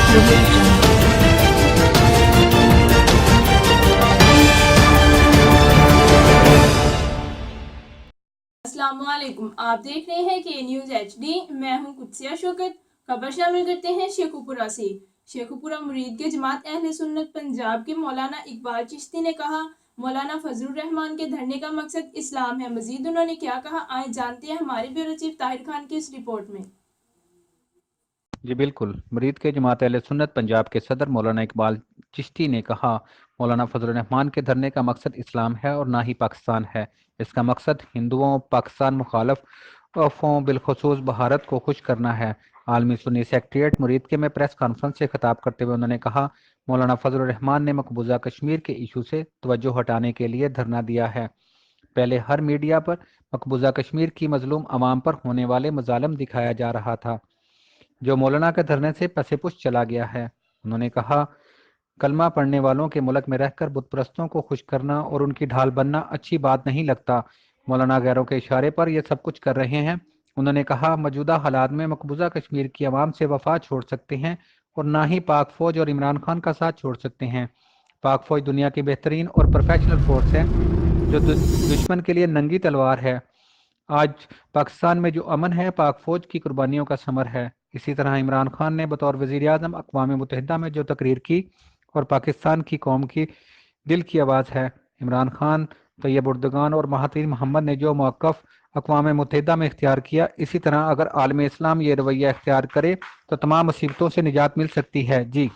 audio jungle. अस्सलाम वालेकुम, आप देख रहे हैं के न्यूज़ HD। मैं हूं कुदसिया शौकत। खबर शामिल करते हैं शेखुपुरा से। शेखुपुरा मुरीद के जमात अहले सुन्नत पंजाब के मौलाना इकबाल चिश्ती ने कहा, मौलाना फजलुर रहमान के धरने का मकसद इस्लाम है। मजीद उन्होंने क्या कहा, आए जानते हैं हमारे ब्यूरो चीफ ताहिर खान की इस रिपोर्ट में। जी बिल्कुल। मुरीद के जमात अहले सुन्नत पंजाब के सदर मौलाना इकबाल चिश्ती ने कहा, मौलाना फजलुर रहमान के धरने का मकसद इस्लाम है और ना ही पाकिस्तान है। इसका मकसद हिंदुओं, पाकिस्तान मुखालफों, बिलखसूस भारत को खुश करना है। आलमी सुन्नी सेक्रेटेरिएट मुरीद के में प्रेस कॉन्फ्रेंस से खिताब करते हुए उन्होंने कहा, मौलाना फजलुर रहमान ने मकबूजा कश्मीर के इशू से तवज्जो हटाने के लिए धरना दिया है। पहले हर मीडिया पर मकबूजा कश्मीर की मजलूम अवाम पर होने वाले मजालम दिखाया जा रहा था, जो मौलाना के धरने से पसेपुश चला गया है। उन्होंने कहा, कलमा पढ़ने वालों के मुल्क में रहकर बुतप्रस्तों को खुश करना और उनकी ढाल बनना अच्छी बात नहीं लगता। मौलाना गैरों के इशारे पर यह सब कुछ कर रहे हैं। उन्होंने कहा, मौजूदा हालात में मकबूजा कश्मीर की आवाम से वफा छोड़ सकते हैं और ना ही पाक फौज और इमरान खान का साथ छोड़ सकते हैं। पाक फौज दुनिया की बेहतरीन और प्रोफेशनल फोर्स है, जो दुश्मन के लिए नंगी तलवार है। आज पाकिस्तान में जो अमन है पाक फौज की कुर्बानियों का समर है। इसी तरह इमरान खान ने बतौर वजीर आजम अक़वाम मुत्तहिदा में जो तकरीर की और पाकिस्तान की कौम की दिल की आवाज़ है। इमरान खान, तैयब उर्दगान और महातीर मोहम्मद ने जो मौक़िफ़ अक़वाम मुत्तहिदा में इख्तियार किया, इसी तरह अगर आलम इस्लाम ये रवैया इख्तियार करे तो तमाम मुसीबतों से निजात मिल सकती है। जी।